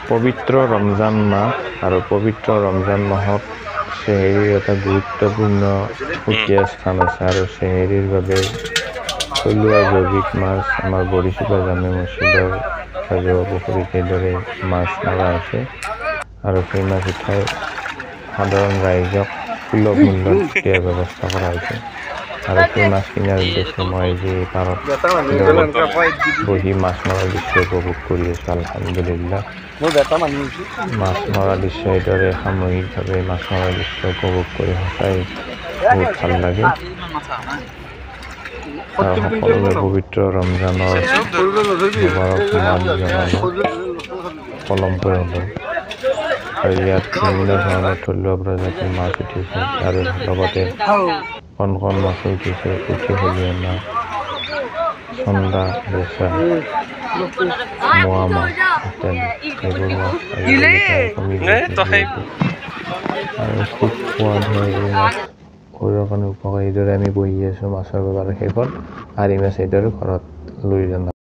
পবিত্ৰ ৰমজান মাহ আৰু পবিত্ৰ ৰমজান মাহত চেহেৰীৰ এটা গুৰুত্বপূৰ্ণ সুকীয়া স্থান আছে আৰু চেহেৰীৰ বাবে থলুৱা জৈৱিক মাছ আমাৰ বৰিচিপা জামে মছজিদৰ ৰাজহুৱা পুখুৰীত এইদৰে মাছ মৰা হৈছে আৰু সেই মাছ উঠাই সাধাৰণ ৰাইজক সুলভ মূল্যত দিয়াৰ ব্যৱস্থা কৰা হৈছে আৰু সেই মাছ কিনাৰ উদ্দেশ্যে মই যি পাৰত বহি মাছ মৰাৰ দৃশ্য উপভোগ কৰি আছোঁ। আলহামদুলিল্লাহ, মাছ মৰা দৃশ্য এইদৰে সামূহিকভাৱে মাছ মৰাৰ দৃশ্য উপভোগ কৰি সঁচাই বহুত ভাল লাগে আৰু সকলোৱে পবিত্ৰ ৰমজানৰ মোবাৰক জনালোঁ পলমকৈ হ'ব আৰু ইয়াত বিভিন্ন ধৰণৰ থলুৱা প্ৰজাতিৰ মাছ উঠিছে আৰু লগতে কণ কণ মাছো উঠিছে, পুঠি খলিহনা, চন্দা, বেচা, মোৱা মাছ ইত্যাদি এইবোৰ মাছ আৰু খুব সোৱাদ হয় এই মাছ শৰীৰৰ কাৰণে উপকাৰী। এইদৰে আমি বহি আছোঁ মাছৰ বজাৰৰ শেষত, আৰি মাছ এইদৰে ঘৰত লৈ যাম।